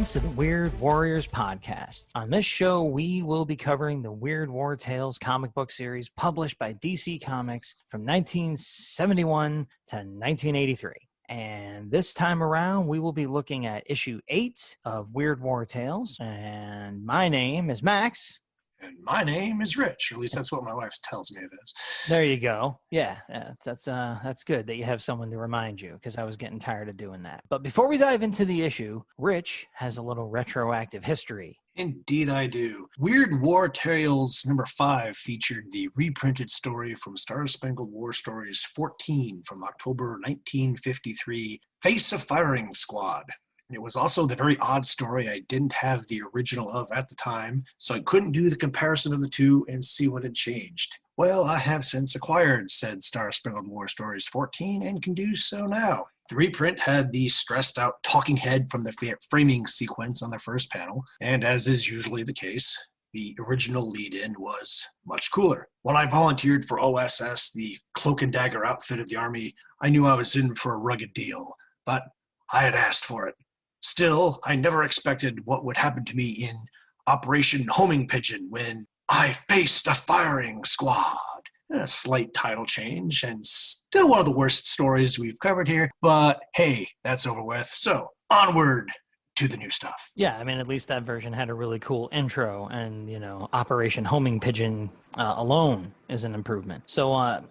to the Weird Warriors podcast. On this show, we will be covering the Weird War Tales comic book series published by DC Comics from 1971 to 1983. And this time around, we will be looking at issue 8 of Weird War Tales. And my name is Max. And my name is Rich. Or at least that's what my wife tells me it is. There you go. Yeah, that's good that you have someone to remind you, because I was getting tired of doing that. But before we dive into the issue, Rich has a little retroactive history. Indeed I do. Weird War Tales number 5 featured the reprinted story from Star Spangled War Stories 14 from October 1953, Face a Firing Squad. It was also the very odd story I didn't have the original of at the time, so I couldn't do the comparison of the two and see what had changed. Well, I have since acquired said Star Spangled War Stories 14 and can do so now. The reprint had the stressed-out talking head from the framing sequence on the first panel, and as is usually the case, the original lead-in was much cooler. When I volunteered for OSS, the cloak and dagger outfit of the Army, I knew I was in for a rugged deal, but I had asked for it. Still, I never expected what would happen to me in Operation Homing Pigeon when I faced a firing squad. A slight title change, and still one of the worst stories we've covered here, but hey, that's over with. So, onward to the new stuff. Yeah, I mean, at least that version had a really cool intro, and, Operation Homing Pigeon alone is an improvement. So,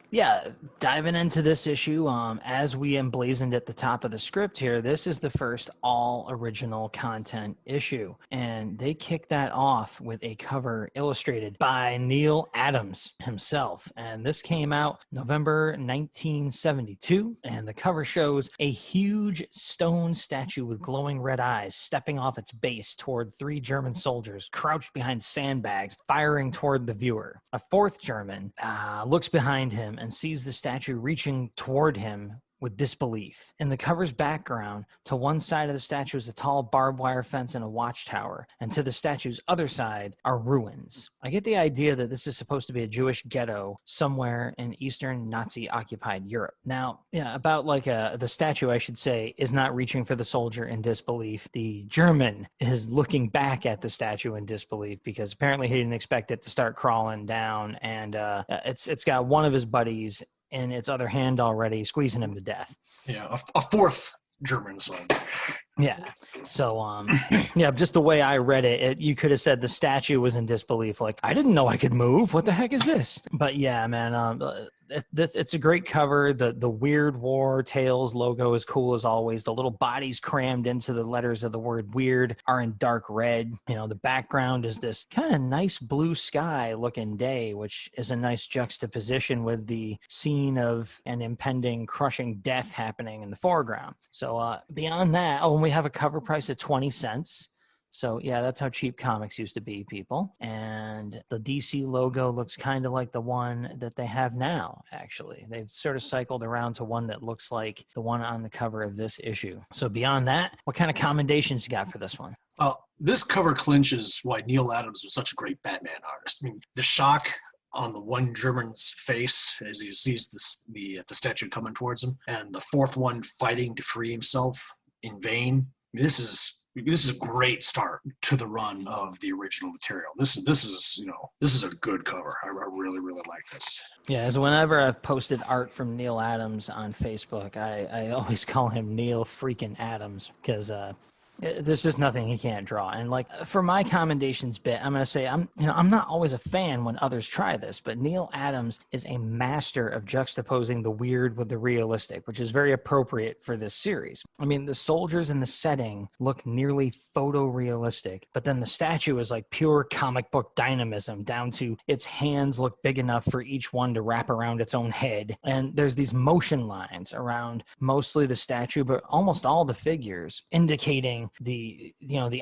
diving into this issue, as we emblazoned at the top of the script here, this is the first all-original content issue, and they kick that off with a cover illustrated by Neil Adams himself, and this came out November 1972, and the cover shows a huge stone statue with glowing red eyes stepping off its base toward 3 German soldiers crouched behind sandbags, firing toward the viewer. A 4th German looks behind him and sees the statue reaching toward him with disbelief. In the cover's background, to one side of the statue is a tall barbed wire fence and a watchtower, and to the statue's other side are ruins. I get the idea that this is supposed to be a Jewish ghetto somewhere in Eastern Nazi-occupied Europe. Now, about the statue, I should say, is not reaching for the soldier in disbelief. The German is looking back at the statue in disbelief because apparently he didn't expect it to start crawling down, and it's got one of his buddies in its other hand already, squeezing him to death. Yeah, a 4th German soldier. Yeah. So, just the way I read it, you could have said the statue was in disbelief. Like, I didn't know I could move. What the heck is this? But yeah, man, it's a great cover. The Weird War Tales logo is cool as always. The little bodies crammed into the letters of the word weird are in dark red. The background is this kind of nice blue sky looking day, which is a nice juxtaposition with the scene of an impending crushing death happening in the foreground. So beyond that, and we have a cover price of 20 cents. So, yeah, that's how cheap comics used to be, people. And the DC logo looks kind of like the one that they have now, actually. They've sort of cycled around to one that looks like the one on the cover of this issue. So beyond that, what kind of commendations you got for this one? Well, this cover clinches why Neil Adams was such a great Batman artist. I mean, the shock on the one German's face as he sees the statue coming towards him, and the 4th one fighting to free himself in vain. This is a great start to the run of the original material. This is a good cover. I really, really like this. Yeah, as whenever I've posted art from Neil Adams on Facebook, I always call him Neil freaking Adams because there's just nothing he can't draw. And for my commendations bit, I'm going to say I'm not always a fan when others try this, but Neil Adams is a master of juxtaposing the weird with the realistic, which is very appropriate for this series. I mean, the soldiers in the setting look nearly photorealistic, but then the statue is like pure comic book dynamism down to its hands look big enough for each one to wrap around its own head. And there's these motion lines around mostly the statue, but almost all the figures indicating the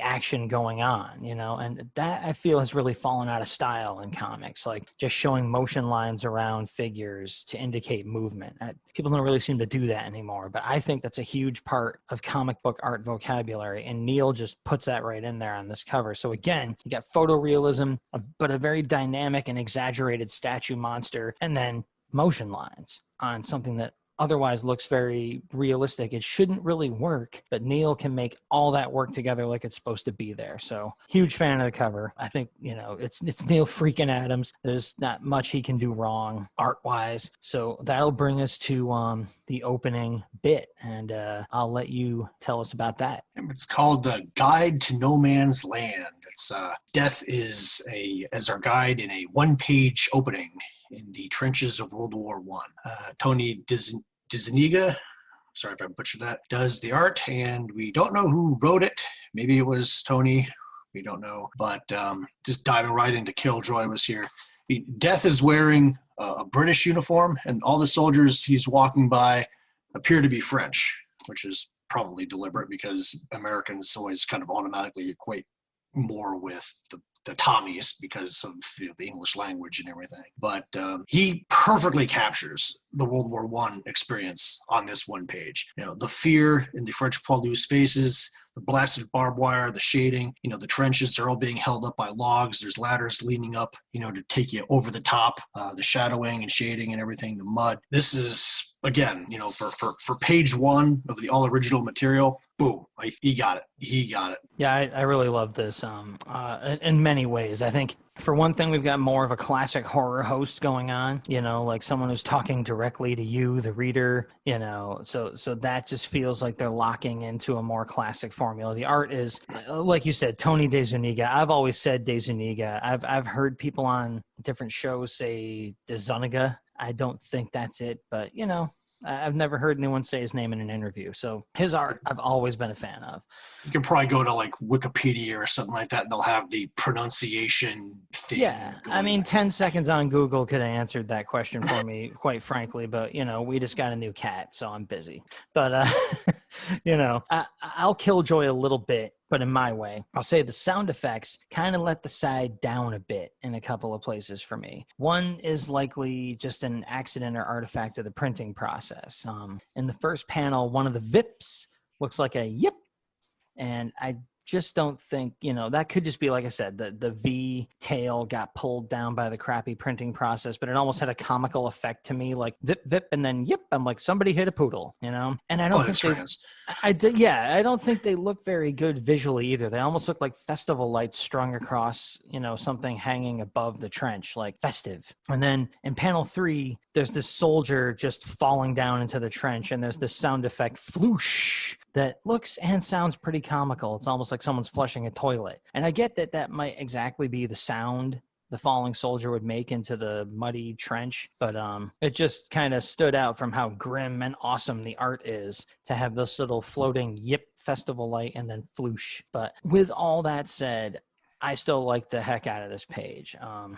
action going on, and that I feel has really fallen out of style in comics, like just showing motion lines around figures to indicate movement. People don't really seem to do that anymore, but I think that's a huge part of comic book art vocabulary, and Neil just puts that right in there on this cover. So again, you got photorealism, but a very dynamic and exaggerated statue monster, and then motion lines on something that otherwise looks very realistic. It shouldn't really work, but Neil can make all that work together like it's supposed to be there. So huge fan of the cover. I think, it's Neil freaking Adams. There's not much he can do wrong art-wise. So that'll bring us to the opening bit, and I'll let you tell us about that. It's called The Guide to No Man's Land. It's death is our guide in a one-page opening in the trenches of World War I. Tony Dezuniga, sorry if I butchered that, does the art, and we don't know who wrote it. Maybe it was Tony. We don't know. But just diving right into Killjoy was here. Death is wearing a British uniform, and all the soldiers he's walking by appear to be French, which is probably deliberate because Americans always kind of automatically equate more with the Tommies because of the English language and everything. But he perfectly captures the World War I experience on this one page. The fear in the French poilus' faces, the blasted barbed wire, the shading, the trenches are all being held up by logs. There's ladders leaning up, to take you over the top, the shadowing and shading and everything, the mud. This is, again, for page one of the all original material, boom, he got it. He got it. Yeah, I really love this in many ways. I think, for one thing, we've got more of a classic horror host going on, like someone who's talking directly to you, the reader, so that just feels like they're locking into a more classic formula. The art is, like you said, Tony Dezuniga. I've always said Dezuniga. I've heard people on different shows say Dezuniga. I don't think that's it, but, I've never heard anyone say his name in an interview. So his art, I've always been a fan of. You can probably go to like Wikipedia or something like that, and they'll have the pronunciation thing. Yeah, 10 seconds on Google could have answered that question for me, quite frankly. But, we just got a new cat, so I'm busy. But, I'll Killjoy a little bit, but in my way. I'll say the sound effects kind of let the side down a bit in a couple of places for me. One is likely just an accident or artifact of the printing process. In the first panel, one of the Vips looks like a yip, and I just don't think, that could just be, like I said, the V tail got pulled down by the crappy printing process, but it almost had a comical effect to me, like vip, vip, and then yip. I'm like, somebody hit a poodle, and I don't think I don't think they look very good visually either. They almost look like festival lights strung across, something hanging above the trench, like festive. And then in panel 3, there's this soldier just falling down into the trench, and there's this sound effect, floosh, that looks and sounds pretty comical. It's almost like someone's flushing a toilet. And I get that might exactly be the sound the falling soldier would make into the muddy trench, but it just kind of stood out from how grim and awesome the art is to have this little floating yip festival light and then floosh. But with all that said, I still like the heck out of this page,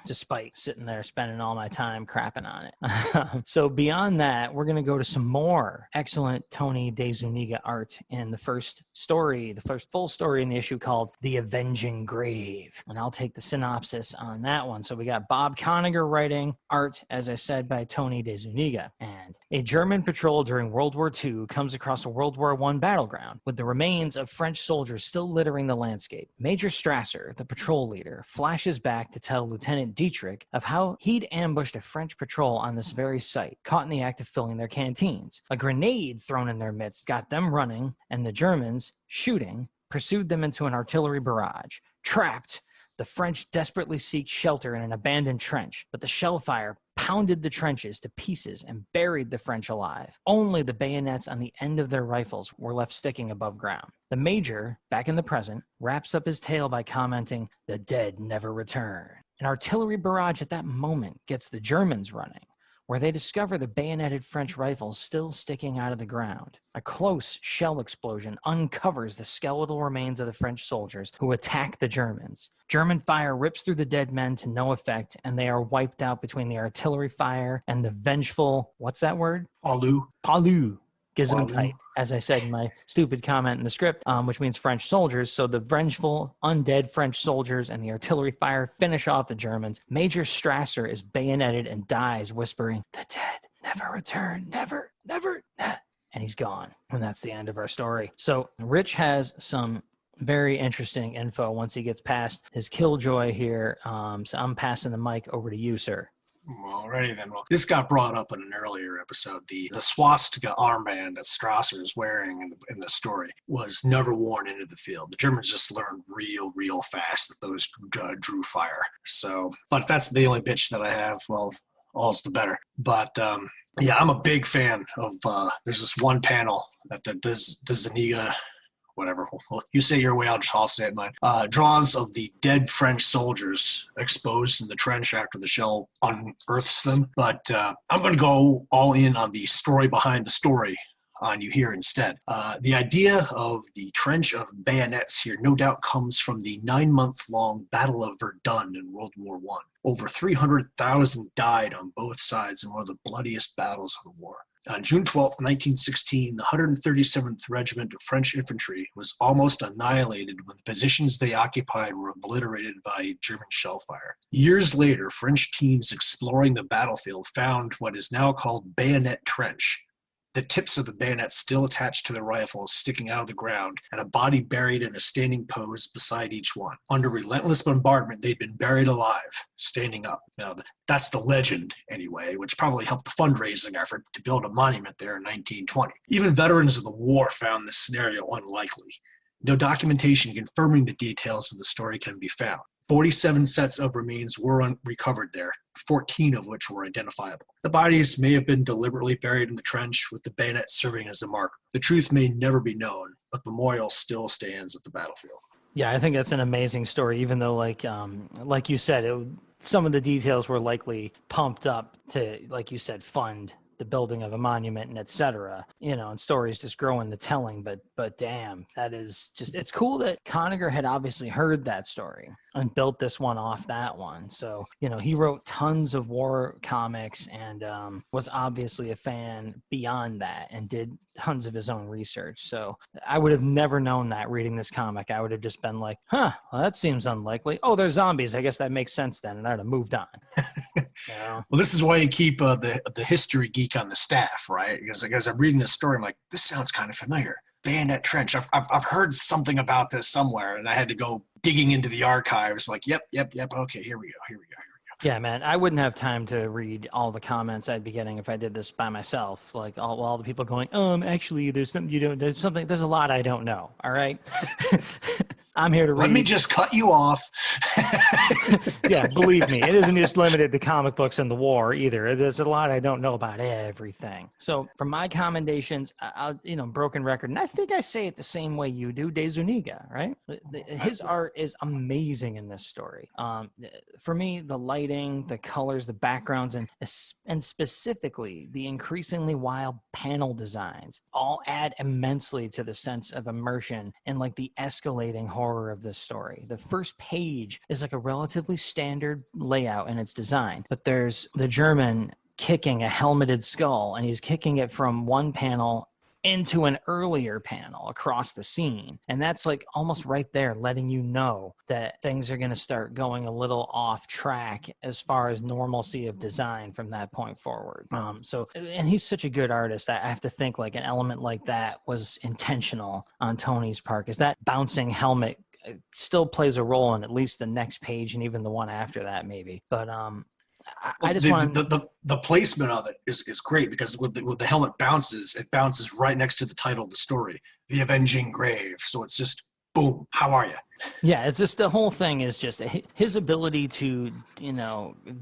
despite sitting there spending all my time crapping on it. So beyond that, we're going to go to some more excellent Tony Dezuniga art in the first story, the first full story in the issue called The Avenging Grave. And I'll take the synopsis on that one. So we got Bob Kanigher writing, art, as I said, by Tony Dezuniga. And a German patrol during World War II comes across a World War I battleground with the remains of French soldiers still littering the landscape. Major Strasser, the patrol leader, flashes back to tell Lieutenant Dietrich of how he'd ambushed a French patrol on this very site, caught in the act of filling their canteens. A grenade thrown in their midst got them running, and the Germans, shooting, pursued them into an artillery barrage. Trapped, the French desperately seek shelter in an abandoned trench, but the shell fire pounded the trenches to pieces and buried the French alive. Only the bayonets on the end of their rifles were left sticking above ground. The major, back in the present, wraps up his tale by commenting, "The dead never return." An artillery barrage at that moment gets the Germans running, where they discover the bayoneted French rifles still sticking out of the ground. A close shell explosion uncovers the skeletal remains of the French soldiers who attack the Germans. German fire rips through the dead men to no effect, and they are wiped out between the artillery fire and the vengeful, what's that word? Palu. Gesundheit, as I said in my stupid comment in the script, which means French soldiers. So the vengeful, undead French soldiers and the artillery fire finish off the Germans. Major Strasser is bayoneted and dies, whispering, "The dead never return, never, never." And he's gone. And that's the end of our story. So Rich has some very interesting info once he gets past his killjoy here. So I'm passing the mic over to you, sir. Alrighty then. Well, this got brought up in an earlier episode. The swastika armband that Strasser is wearing in the story was never worn into the field. The Germans just learned real fast that those drew fire. So, but that's the only bitch that I have. Well, all's the better. But yeah, I'm a big fan of. There's this one panel that does Dezuniga, whatever. Well, you say your way, I'll say it mine. Draws of the dead French soldiers exposed in the trench after the shell unearths them. But I'm going to go all in on the story behind the story on you here instead. The idea of the trench of bayonets here no doubt comes from the 9-month-long Battle of Verdun in World War I. Over 300,000 died on both sides in one of the bloodiest battles of the war. On June 12, 1916, the 137th Regiment of French Infantry was almost annihilated when the positions they occupied were obliterated by German shell fire. Years later, French teams exploring the battlefield found what is now called Bayonet Trench. The tips of the bayonets still attached to the rifles sticking out of the ground, and a body buried in a standing pose beside each one. Under relentless bombardment, they'd been buried alive, standing up. Now, that's the legend, anyway, which probably helped the fundraising effort to build a monument there in 1920. Even veterans of the war found this scenario unlikely. No documentation confirming the details of the story can be found. 47 sets of remains were recovered there, 14 of which were identifiable. The bodies may have been deliberately buried in the trench, with the bayonet serving as a mark. The truth may never be known, but the memorial still stands at the battlefield. Yeah, I think that's an amazing story, even though, like you said, some of the details were likely pumped up to, like you said, fund the building of a monument and etc. And stories just grow in the telling, but damn, that is just, it's cool that Kanigher had obviously heard that story and built this one off that one. So, he wrote tons of war comics and was obviously a fan beyond that and did tons of his own research. So I would have never known that reading this comic. I would have just been like, well, that seems unlikely. Oh, they're zombies. I guess that makes sense then. And I'd have moved on. Well, this is why you keep the history geek on the staff, right? Because as I'm reading this story, I'm like, this sounds kind of familiar. Bayonet Trench. I've heard something about this somewhere, and I had to go digging into the archives. Like, yep. Okay, here we go. Yeah, man, I wouldn't have time to read all the comments I'd be getting if I did this by myself. Like all the people going, actually, there's something there's a lot I don't know. All right. I'm here to read. Let me just cut you off. Yeah, believe me, it isn't just limited to comic books and the war either. There's a lot I don't know about everything. So for my commendations, I'll, broken record, and I think I say it the same way you do, Dezuniga, right? His art is amazing in this story. For me, the lighting, the colors, the backgrounds, and specifically the increasingly wild panel designs all add immensely to the sense of immersion and like the escalating horror of this story. The first page is like a relatively standard layout in its design, but there's the German kicking a helmeted skull, and he's kicking it from one panel into an earlier panel across the scene. And that's like almost right there letting you know that things are going to start going a little off track as far as normalcy of design from that point forward. And he's such a good artist. I have to think like an element like that was intentional on Tony's part, because that bouncing helmet still plays a role in at least the next page and even the one after that maybe. But I just want the placement of it is great, because with the helmet bounces, it bounces right next to the title of the story, The Avenging Grave. So it's just boom. How are you? Yeah, it's just the whole thing is just his ability to,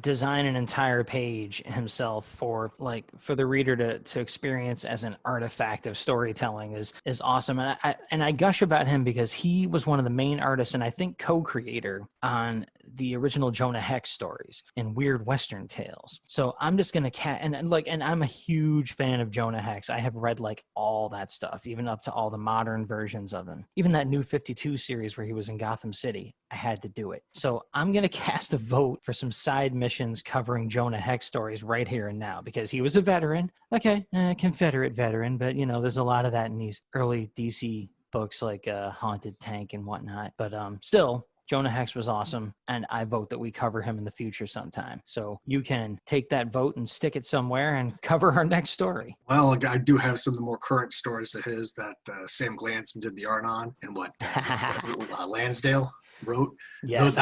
design an entire page himself for the reader to experience as an artifact of storytelling is awesome. And I gush about him because he was one of the main artists and I think co-creator on the original Jonah Hex stories and Weird Western Tales. So I'm just gonna and I'm a huge fan of Jonah Hex. I have read like all that stuff, even up to all the modern versions of him. Even that new 52 series where he was in Gotham City, I had to do it. So I'm gonna cast a vote for some side missions covering Jonah Hex stories right here and now, because he was a veteran. Okay, Confederate veteran, but there's a lot of that in these early DC books like Haunted Tank and whatnot. But still, Jonah Hex was awesome, and I vote that we cover him in the future sometime. So you can take that vote and stick it somewhere and cover our next story. Well, I do have some of the more current stories of his that Sam Glanson did the art on, and what Lansdale wrote. Yes,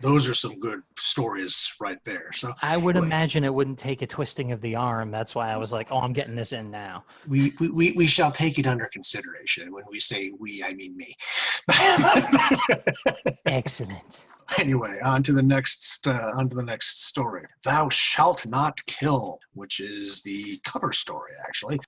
those are some good stories right there. So I would anyway, imagine it wouldn't take a twisting of the arm. That's why I was like, oh, I'm getting this in now. we shall take it under consideration. When we say we, I mean me. Excellent. Anyway, on to the next story. Thou Shalt Not Kill, which is the cover story, actually.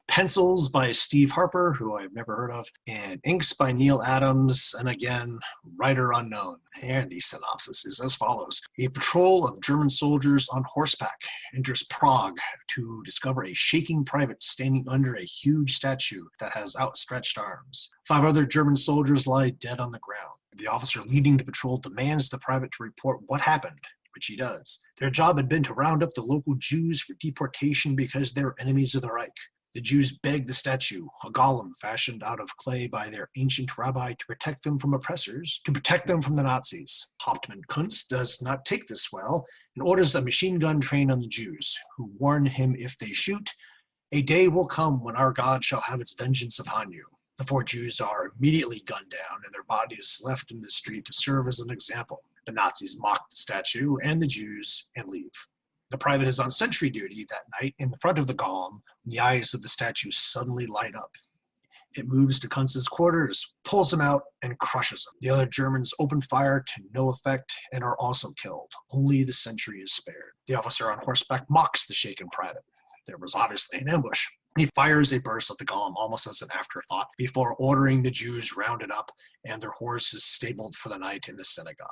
Pencils by Steve Harper, who I've never heard of, and inks by Neil Adams, and again, writer unknown. And the synopsis is as follows. A patrol of German soldiers on horseback enters Prague to discover a shaking private standing under a huge statue that has outstretched arms. 5 other German soldiers lie dead on the ground. The officer leading the patrol demands the private to report what happened, which he does. Their job had been to round up the local Jews for deportation because they were enemies of the Reich. The Jews begged the statue, a golem fashioned out of clay by their ancient rabbi, to protect them from oppressors, to protect them from the Nazis. Hauptmann Kunz does not take this well and orders a machine gun trained on the Jews, who warn him if they shoot, "A day will come when our God shall have its vengeance upon you." The 4 Jews are immediately gunned down and their bodies left in the street to serve as an example. The Nazis mock the statue and the Jews and leave. The private is on sentry duty that night in the front of the golem when the eyes of the statue suddenly light up. It moves to Kunz's quarters, pulls him out, and crushes him. The other Germans open fire to no effect and are also killed. Only the sentry is spared. The officer on horseback mocks the shaken private. There was obviously an ambush. He fires a burst at the golem almost as an afterthought before ordering the Jews rounded up and their horses stabled for the night in the synagogue.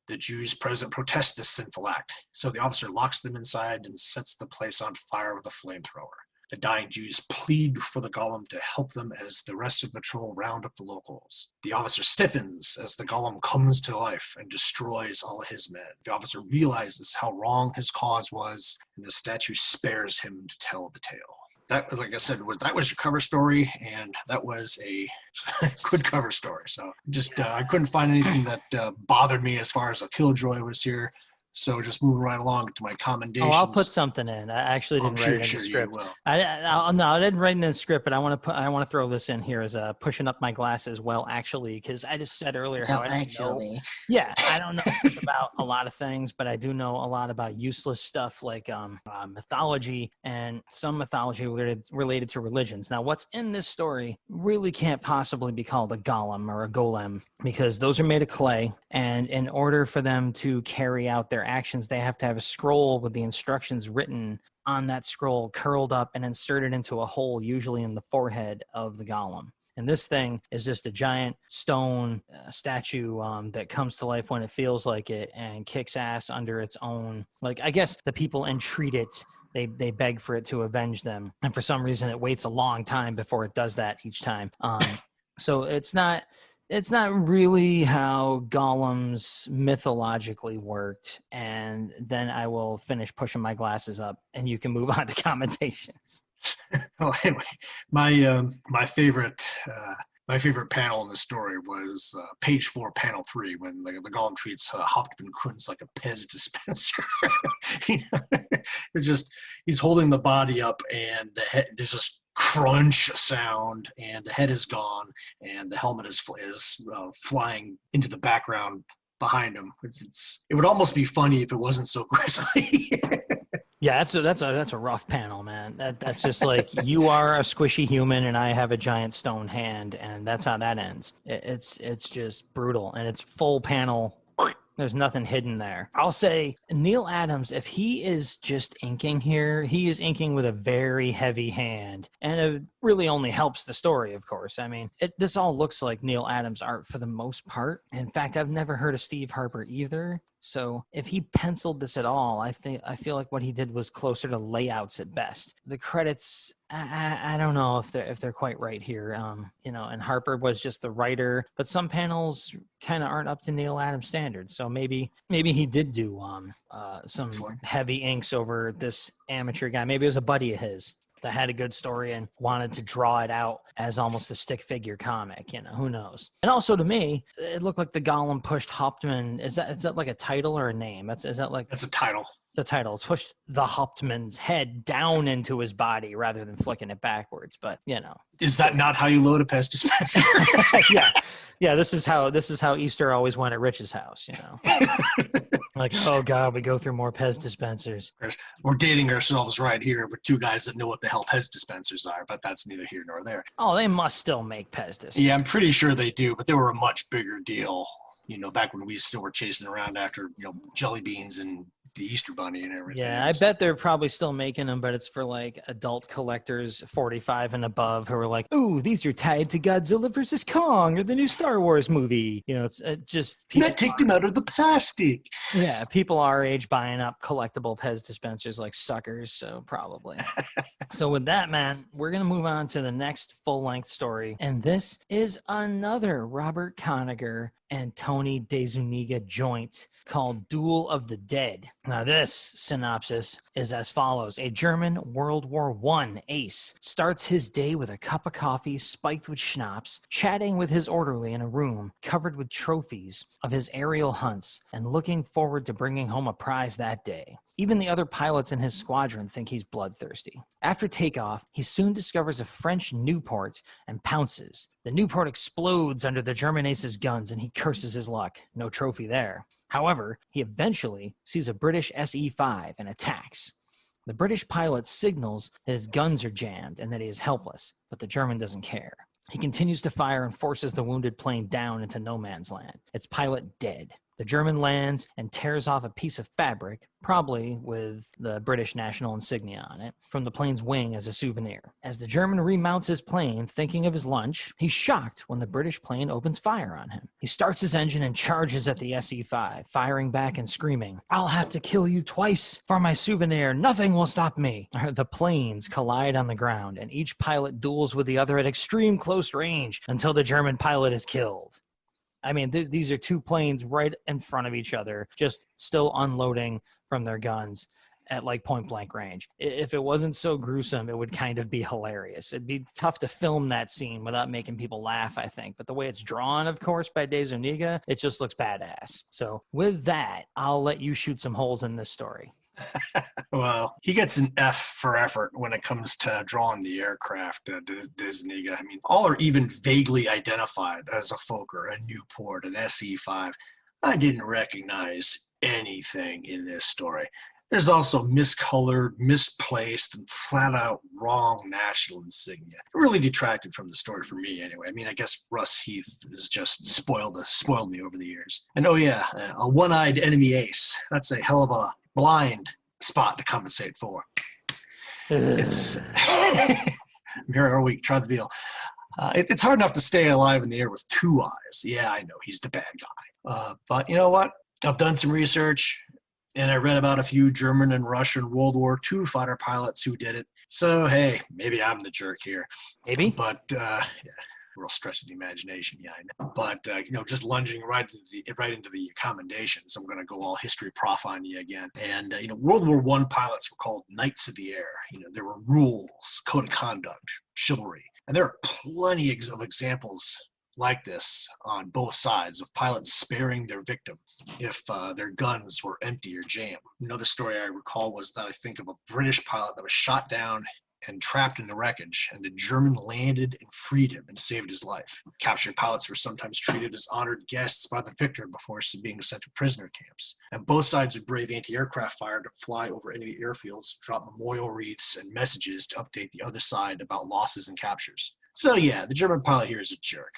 The Jews present protest this sinful act, so the officer locks them inside and sets the place on fire with a flamethrower. The dying Jews plead for the golem to help them as the rest of the patrol round up the locals. The officer stiffens as the golem comes to life and destroys all of his men. The officer realizes how wrong his cause was, and the statue spares him to tell the tale. That, like I said, that was your cover story, and that was a good cover story. So just I couldn't find anything that bothered me as far as a killjoy was here. So just moving right along to my commendations. Oh, I'll put something in. I actually didn't write it in the script. No, I didn't write it in the script, but I want to throw this in here as pushing up my glasses. Well, actually, because I just said earlier how I don't know. Yeah, I don't know much about a lot of things, but I do know a lot about useless stuff like mythology and some mythology related to religions. Now, what's in this story really can't possibly be called a golem or a golem because those are made of clay, and in order for them to carry out their actions, they have to have a scroll with the instructions written on that scroll, curled up and inserted into a hole, usually in the forehead of the golem. And this thing is just a giant stone statue that comes to life when it feels like it and kicks ass under its own. Like, I guess the people entreat it. They beg for it to avenge them. And for some reason, it waits a long time before it does that each time. So it's not really how golems mythologically worked. And then I will finish pushing my glasses up and you can move on to commentations. Well, anyway, my favorite panel in the story was page 4, panel 3, when the golem treats Hauptmann Kunz like a Pez dispenser. It's just, he's holding the body up and the head, there's this crunch sound and the head is gone and the helmet is flying into the background behind him. It would almost be funny if it wasn't so grisly. Yeah, that's a rough panel, man. That's just like, you are a squishy human and I have a giant stone hand, and that's how that ends. It's just brutal, and it's full panel. There's nothing hidden there. I'll say Neil Adams, if he is just inking here, he is inking with a very heavy hand, and it really only helps the story, of course. I mean, this all looks like Neil Adams art for the most part. In fact, I've never heard of Steve Harper either. So if he penciled this at all, I feel like what he did was closer to layouts at best. The credits, I don't know if they're quite right here. And Harper was just the writer, but some panels kind of aren't up to Neil Adams standards. So maybe he did do some heavy inks over this amateur guy. Maybe it was a buddy of his that had a good story and wanted to draw it out as almost a stick figure comic. Who knows? And also, to me, it looked like the golem pushed Hauptmann. Is that like a title or a name? That's a title. the title. It's pushed the Hauptmann's head down into his body rather than flicking it backwards. But, you know. Is that not how you load a Pez dispenser? Yeah, this is how Easter always went at Rich's house, you know. Like, oh God, we go through more Pez dispensers. We're dating ourselves right here with two guys that know what the hell Pez dispensers are, but that's neither here nor there. Oh, they must still make Pez dispensers. Yeah, I'm pretty sure they do, but they were a much bigger deal, you know, back when we still were chasing around after, you know, jelly beans and the Easter Bunny and everything. Yeah, I bet they're probably still making them, but it's for like adult collectors 45 and above who are like, ooh, these are tied to Godzilla versus Kong or the new Star Wars movie. You know, it's just people. Take them out of the plastic. Yeah, people our age buying up collectible Pez dispensers like suckers, so probably. So with that, man, we're going to move on to the next full-length story, and this is another Robert Kanigher and Tony Dezuniga joint called Duel of the Dead. Now, this synopsis is as follows. A German World War I ace starts his day with a cup of coffee spiked with schnapps, chatting with his orderly in a room covered with trophies of his aerial hunts, and looking forward to bringing home a prize that day. Even the other pilots in his squadron think he's bloodthirsty. After takeoff, he soon discovers a French Nieuport and pounces. The Nieuport explodes under the German ace's guns and he curses his luck. No trophy there. However, he eventually sees a British SE-5 and attacks. The British pilot signals that his guns are jammed and that he is helpless, but the German doesn't care. He continues to fire and forces the wounded plane down into no man's land. Its pilot dead. The German lands and tears off a piece of fabric, probably with the British national insignia on it, from the plane's wing as a souvenir. As the German remounts his plane, thinking of his lunch, he's shocked when the British plane opens fire on him. He starts his engine and charges at the SE-5, firing back and screaming, "I'll have to kill you twice for my souvenir. Nothing will stop me." The planes collide on the ground, and each pilot duels with the other at extreme close range until the German pilot is killed. I mean, these are two planes right in front of each other, just still unloading from their guns at like point blank range. If it wasn't so gruesome, it would kind of be hilarious. It'd be tough to film that scene without making people laugh, I think. But the way it's drawn, of course, by Dezuniga, it just looks badass. So with that, I'll let you shoot some holes in this story. Well, he gets an F for effort when it comes to drawing the aircraft, Dezuniga. I mean, all are even vaguely identified as a Fokker, a Nieuport, an SE-5. I didn't recognize anything in this story. There's also miscolored, misplaced, and flat-out wrong national insignia. It really detracted from the story for me, anyway. I mean, I guess Russ Heath has just spoiled me over the years. And oh yeah, a one-eyed enemy ace. That's a hell of a blind spot to compensate for. It's I'm here all week. Try the deal. It's hard enough to stay alive in the air with two eyes. Yeah, I know he's the bad guy. But you know what? I've done some research, and I read about a few German and Russian World War II fighter pilots who did it. So hey, maybe I'm the jerk here. Maybe. But yeah. Real stretch of the imagination, yeah, I know. But you know, just lunging right into the commendations, I'm going to go all history prof on you again. And you know, World War I pilots were called Knights of the Air. You know, there were rules, code of conduct, chivalry, and there are plenty of examples like this on both sides of pilots sparing their victim if their guns were empty or jammed. Another story I recall was that I think of a British pilot that was shot down and trapped in the wreckage, and the German landed and freed him and saved his life. Captured pilots were sometimes treated as honored guests by the victor before being sent to prisoner camps. And both sides would brave anti-aircraft fire to fly over enemy airfields, drop memorial wreaths and messages to update the other side about losses and captures. So yeah, the German pilot here is a jerk.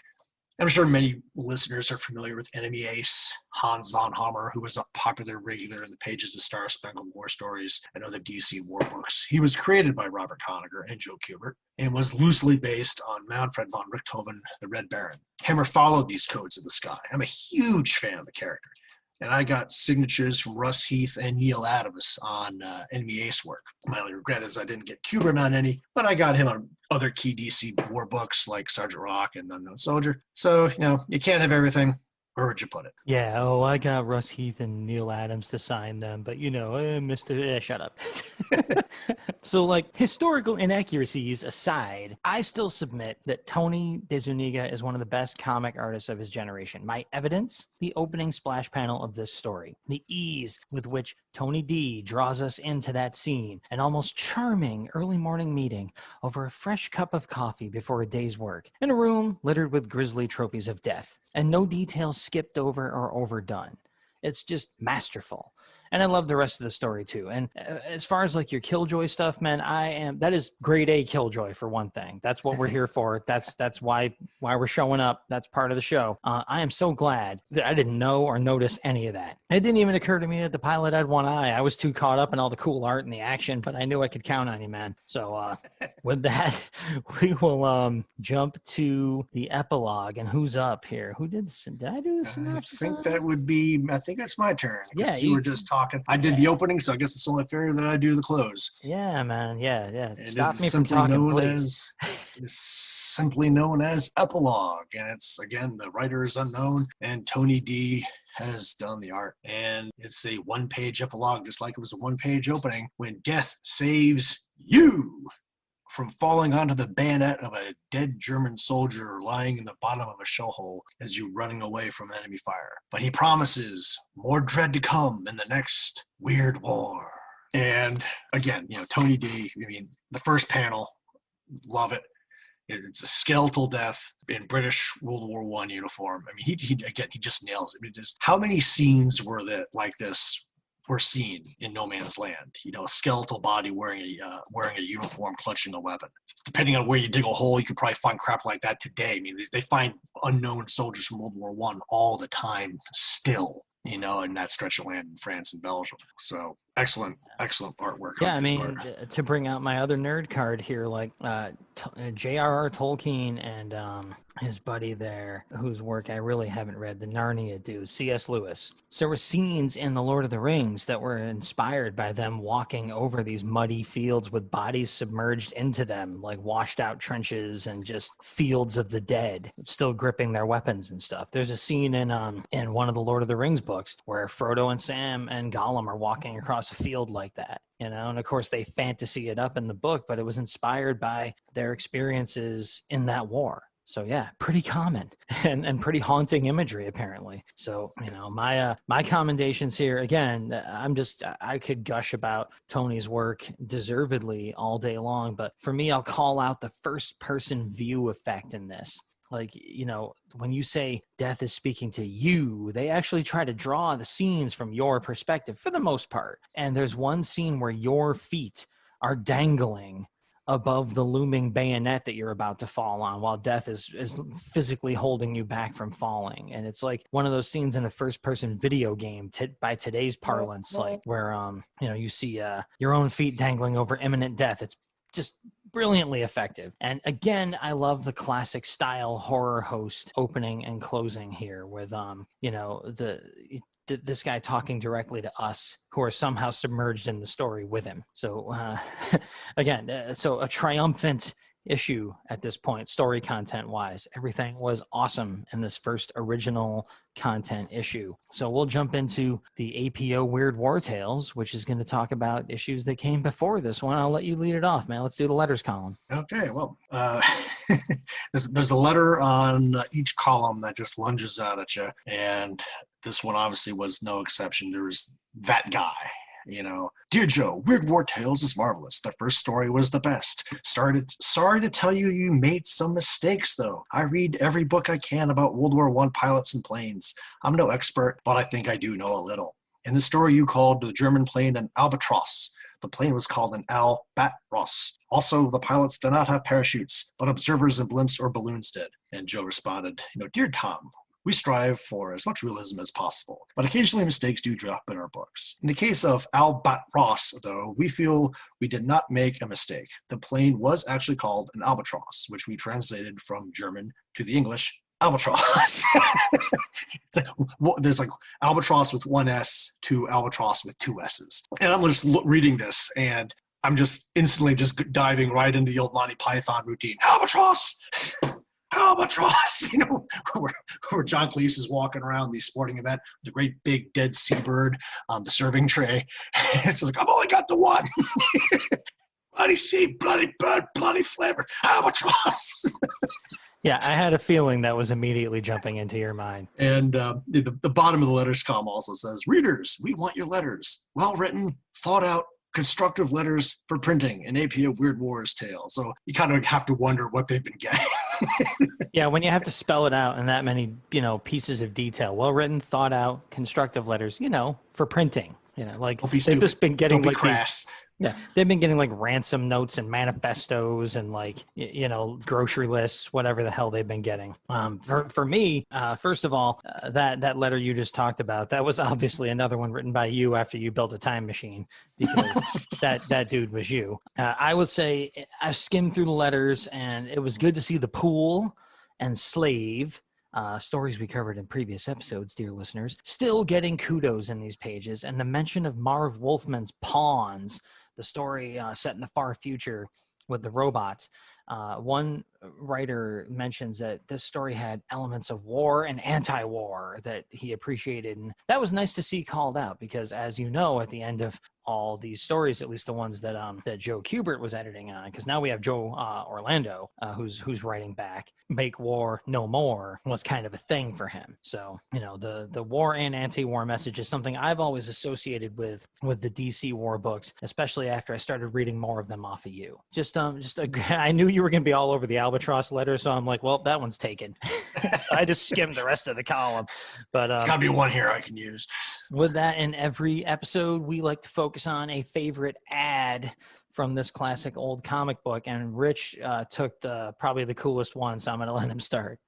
I'm sure many listeners are familiar with enemy ace Hans von Hammer, who was a popular regular in the pages of Star Spangled War Stories and other DC war books. He was created by Robert Kanigher and Joe Kubert and was loosely based on Manfred von Richthofen, the Red Baron. Hammer followed these codes of the sky. I'm a huge fan of the character, and I got signatures from Russ Heath and Neil Adams on enemy ace work. My only regret is I didn't get Kubert on any, but I got him on other key DC war books like Sergeant Rock and Unknown Soldier. So, you know, you can't have everything. Where would you put it? Yeah, I got Russ Heath and Neil Adams to sign them, but you know, shut up. So, like, historical inaccuracies aside, I still submit that Tony Dezuniga is one of the best comic artists of his generation. My evidence? The opening splash panel of this story. The ease with which Tony D draws us into that scene, an almost charming early morning meeting over a fresh cup of coffee before a day's work, in a room littered with grisly trophies of death, and no details skipped over or overdone. It's just masterful. And I love the rest of the story too. And as far as like your Killjoy stuff, man, that is grade A Killjoy for one thing. That's what we're here for. That's why we're showing up. That's part of the show. I am so glad that I didn't know or notice any of that. It didn't even occur to me that the pilot had one eye. I was too caught up in all the cool art and the action, but I knew I could count on you, man. So with that, we will jump to the epilogue. And who's up here? Who did this? Did I do the synopsis? I think that's my turn. Yeah, you were just talking. I did the opening, so I guess it's only fair that I do the close. Yeah, man. Yeah. And Stop me from talking, please. It's simply known as epilogue, and it's, again, the writer is unknown, and Tony D has done the art. And it's a one-page epilogue, just like it was a one-page opening, when death saves you from falling onto the bayonet of a dead German soldier lying in the bottom of a shell hole as you're running away from enemy fire. But he promises more dread to come in the next weird war. And again, Tony D, the first panel, love it. It's a skeletal death in British World War I uniform. He just nails it. How many scenes were that like this were seen in No Man's Land? A skeletal body wearing a uniform, clutching a weapon. Depending on where you dig a hole, you could probably find crap like that today. They find unknown soldiers from World War I all the time still, in that stretch of land in France and Belgium. So excellent artwork. Yeah, to bring out my other nerd card here, like J.R.R. Tolkien and his buddy there, whose work I really haven't read, the Narnia dude, C.S. Lewis. So there were scenes in The Lord of the Rings that were inspired by them walking over these muddy fields with bodies submerged into them, like washed out trenches and just fields of the dead, still gripping their weapons and stuff. There's a scene in one of the Lord of the Rings books where Frodo and Sam and Gollum are walking across a field like that, and of course they fantasy it up in the book, but it was inspired by their experiences in that war. So yeah, pretty common and pretty haunting imagery apparently. So my commendations here, again, I could gush about Tony's work deservedly all day long, but for me, I'll call out the first person view effect in this. Like, when you say death is speaking to you, they actually try to draw the scenes from your perspective for the most part. And there's one scene where your feet are dangling above the looming bayonet that you're about to fall on while death is physically holding you back from falling. And it's like one of those scenes in a first person video game by today's parlance, like where, you see your own feet dangling over imminent death. It's just brilliantly effective. And again, I love the classic style horror host opening and closing here with, this guy talking directly to us who are somehow submerged in the story with him. So again, so a triumphant issue at this point, story content wise. Everything was awesome in this first original content issue. So we'll jump into the APO Weird War Tales, which is going to talk about issues that came before this one. I'll let you lead it off, man. Let's do the letters column. Okay, well, there's a letter on each column that just lunges out at you, and this one obviously was no exception. There was that guy. Dear Joe, Weird War Tales is marvelous. The first story was the best. Sorry to tell you made some mistakes, though. I read every book I can about World War I pilots and planes. I'm no expert, but I think I do know a little. In the story, you called the German plane an Albatross. The plane was called an Albatros. Also, the pilots did not have parachutes, but observers in blimps or balloons did. And Joe responded, Dear Tom, we strive for as much realism as possible, but occasionally mistakes do drop in our books. In the case of Albatros, though, we feel we did not make a mistake. The plane was actually called an albatross, which we translated from German to the English albatross. There's like albatross with one S to albatross with two S's. And I'm just reading this, and I'm just instantly just diving right into the old Monty Python routine. Albatross! Albatross, where John Cleese is walking around the sporting event with a great big dead seabird on the serving tray. It's like, I've only got the one. Bloody sea, bloody bird, bloody flavor, albatross. Yeah, I had a feeling that was immediately jumping into your mind. And the bottom of the letters column also says, readers, we want your letters. Well written, thought out, constructive letters for printing in APA Weird Wars tale. So you kind of have to wonder what they've been getting. Yeah, when you have to spell it out in that many, pieces of detail, well written, thought out, constructive letters, for printing. Like Don't be they've stupid. just been getting Don't be like crass. yeah, they've been getting like ransom notes and manifestos and like grocery lists, whatever the hell they've been getting. For me, first of all, that letter you just talked about, that was obviously another one written by you after you built a time machine, because that dude was you. I would say I skimmed through the letters, and it was good to see the pool and slave. Stories we covered in previous episodes, dear listeners, still getting kudos in these pages, and the mention of Marv Wolfman's Pawns, the story set in the far future with the robots. One writer mentions that this story had elements of war and anti-war that he appreciated, and that was nice to see called out, because as you know, at the end of all these stories, at least the ones that Joe Kubert was editing on, because now we have Joe Orlando who's writing back. Make war no more was kind of a thing for him. So the war and anti-war message is something I've always associated with the DC war books, especially after I started reading more of them off of you. I knew you were going to be all over the Albatross letter, so I'm like, well, that one's taken. So I just skimmed the rest of the column. But there's got to be one here I can use. With that, in every episode, we like to focus on a favorite ad from this classic old comic book, and Rich took probably the coolest one, so I'm going to let him start.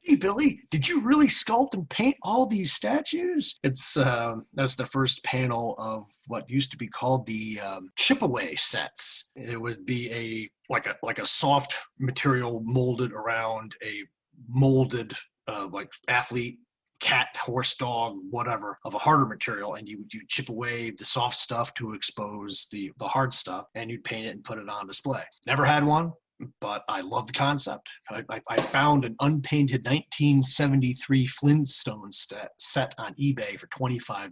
Hey, Billy, did you really sculpt and paint all these statues? It's that's the first panel of what used to be called the chip away sets. It would be like a soft material molded around a molded like athlete, cat, horse, dog, whatever, of a harder material, and you chip away the soft stuff to expose the hard stuff, and you'd paint it and put it on display. Never had one, but I love the concept. I found an unpainted 1973 Flintstone set on eBay for $25.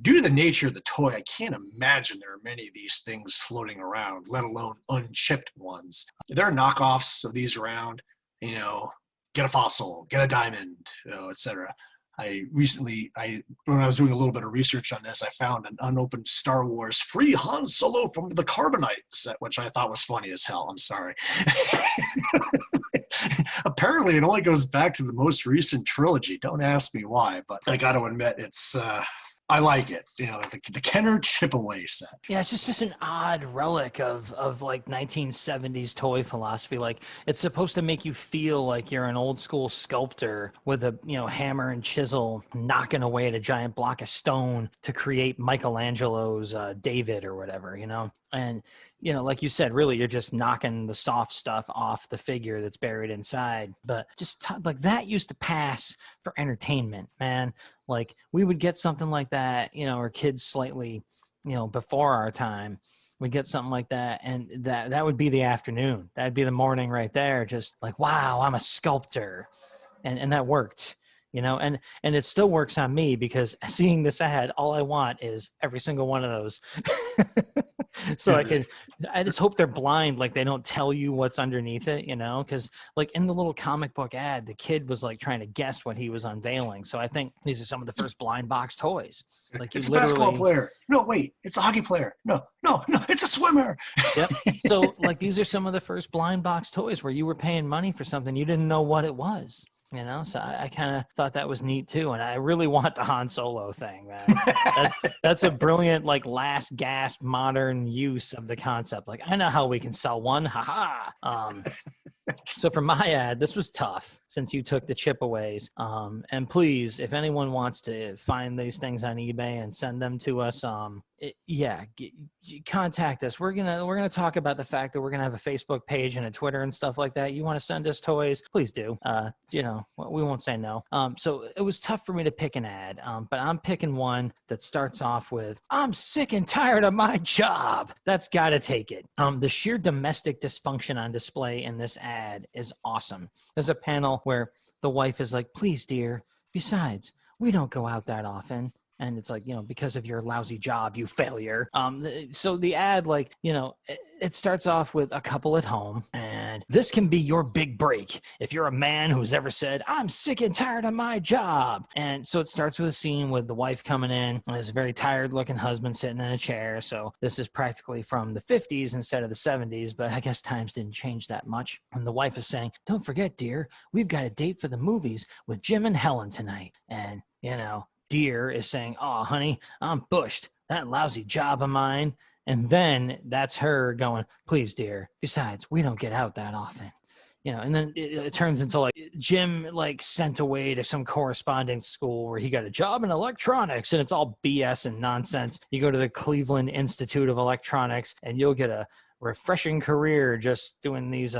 Due to the nature of the toy, I can't imagine there are many of these things floating around, let alone unchipped ones. There are knockoffs of these around, get a fossil, get a diamond, etc. When I was doing a little bit of research on this, I found an unopened Star Wars free Han Solo from the Carbonite set, which I thought was funny as hell. I'm sorry. Apparently, it only goes back to the most recent trilogy. Don't ask me why, but I got to admit, it's I like it. The Kenner chip away set. Yeah, it's just such an odd relic of like 1970s toy philosophy. Like, it's supposed to make you feel like you're an old school sculptor with a hammer and chisel knocking away at a giant block of stone to create Michelangelo's David or whatever, And like you said, really, you're just knocking the soft stuff off the figure that's buried inside. But just like that used to pass for entertainment, man. Like, we would get something like that, or kids slightly, before our time, we'd get something like that, and that would be the afternoon. That'd be the morning right there. Just like, wow, I'm a sculptor. And that worked. And it still works on me, because seeing this ad, all I want is every single one of those. So I just hope they're blind, like they don't tell you what's underneath it, because like in the little comic book ad, the kid was like trying to guess what he was unveiling. So I think these are some of the first blind box toys. Like, it's a basketball player. No, wait, it's a hockey player. No, it's a swimmer. Yep. So like, these are some of the first blind box toys where you were paying money for something you didn't know what it was. So I kind of thought that was neat too, and I really want the Han Solo thing, man. That's a brilliant, like, last gasp modern use of the concept. Like, I know how we can sell one, haha. So for my ad, this was tough since you took the chipaways. And please, if anyone wants to find these things on eBay and send them to us, contact us. We're gonna talk about the fact that we're gonna have a Facebook page and a Twitter and stuff like that. You want to send us toys, please do. We won't say no. So it was tough for me to pick an ad, but I'm picking one that starts off with, "I'm sick and tired of my job." That's got to take it. The sheer domestic dysfunction on display in this ad is awesome. There's a panel where the wife is like, "Please, dear, besides, we don't go out that often." And it's like, because of your lousy job, you failure. So the ad, like, it starts off with a couple at home, and this can be your big break if you're a man who's ever said, I'm sick and tired of my job. And so it starts with a scene with the wife coming in, and there's a very tired looking husband sitting in a chair. So this is practically from the 50s instead of the 70s, but I guess times didn't change that much. And the wife is saying, don't forget, dear, we've got a date for the movies with Jim and Helen tonight. And, you know, dear is saying, oh, honey, I'm bushed. That lousy job of mine. And then that's her going, please, dear. Besides, we don't get out that often. You know, and then it turns into like Jim like sent away to some correspondence school where he got a job in electronics, and it's all BS and nonsense. You go to the Cleveland Institute of Electronics and you'll get a refreshing career just doing these,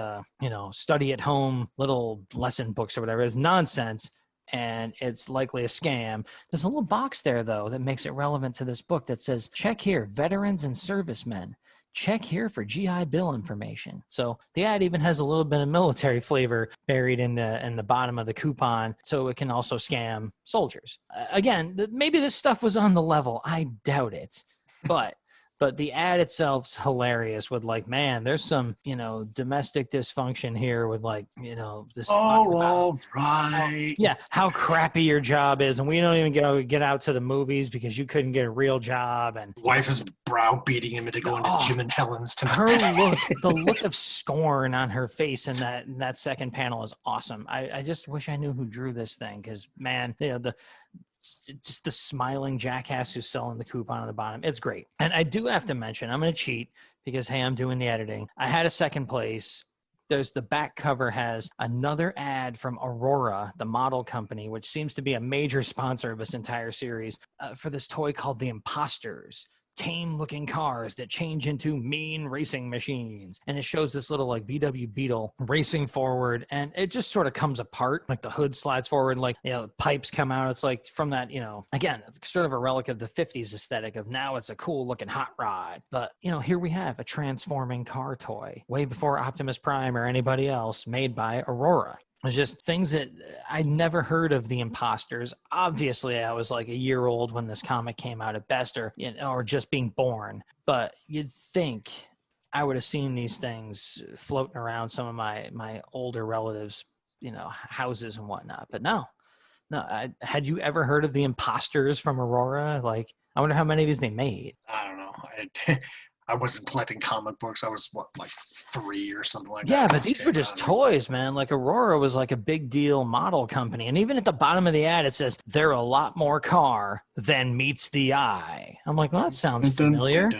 study at home little lesson books or whatever. It's nonsense. And it's likely a scam. There's a little box there, though, that makes it relevant to this book that says, check here, veterans and servicemen. Check here for GI Bill information. So the ad even has a little bit of military flavor buried in the bottom of the coupon, so it can also scam soldiers. Again, maybe this stuff was on the level. I doubt it. But the ad itself's hilarious with like, man, there's some, domestic dysfunction here with like, this. Oh, all right. Yeah, how crappy your job is. And we don't even get out to the movies because you couldn't get a real job. And wife is browbeating him into going to Jim and Helen's tonight. The look of scorn on her face in that second panel is awesome. I just wish I knew who drew this thing because, man, just the smiling jackass who's selling the coupon on the bottom. It's great. And I do have to mention, I'm going to cheat because, hey, I'm doing the editing. I had a second place. There's the back cover has another ad from Aurora, the model company, which seems to be a major sponsor of this entire series, for this toy called the Imposters. Tame-looking cars that change into mean racing machines. And it shows this little like VW Beetle racing forward, and it just sort of comes apart. Like the hood slides forward, like, the pipes come out. It's like from that, again, it's sort of a relic of the 50s aesthetic of now it's a cool-looking hot rod. But, here we have a transforming car toy way before Optimus Prime or anybody else, made by Aurora. It's just things that I never heard of the Imposters. Obviously, I was like a year old when this comic came out at best, or just being born. But you'd think I would have seen these things floating around some of my older relatives, houses and whatnot. But no. Had you ever heard of the Imposters from Aurora? Like, I wonder how many of these they made. I don't know. I wasn't collecting comic books. I was, like 3 or something like that. Yeah, but these were just toys, man. Like Aurora was like a big deal model company. And even at the bottom of the ad, it says, they're a lot more car than meets the eye. I'm like, well, that sounds familiar.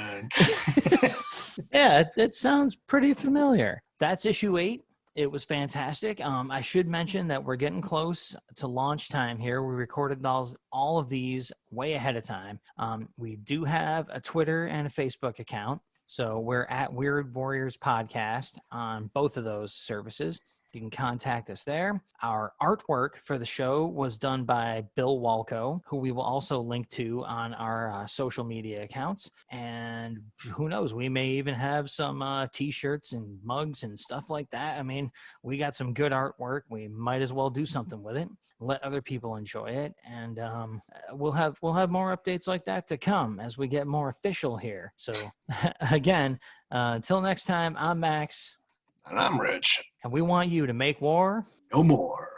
Yeah, it sounds pretty familiar. That's issue 8. It was fantastic. I should mention that we're getting close to launch time here. We recorded all of these way ahead of time. We do have a Twitter and a Facebook account. So we're at Weird Warriors Podcast on both of those services. You can contact us there. Our artwork for the show was done by Bill Walco, who we will also link to on our social media accounts. And who knows, we may even have some T-shirts and mugs and stuff like that. I mean, we got some good artwork. We might as well do something with it, let other people enjoy it. And we'll have more updates like that to come as we get more official here. So again, until next time, I'm Max. And I'm Rich. And we want you to make war no more.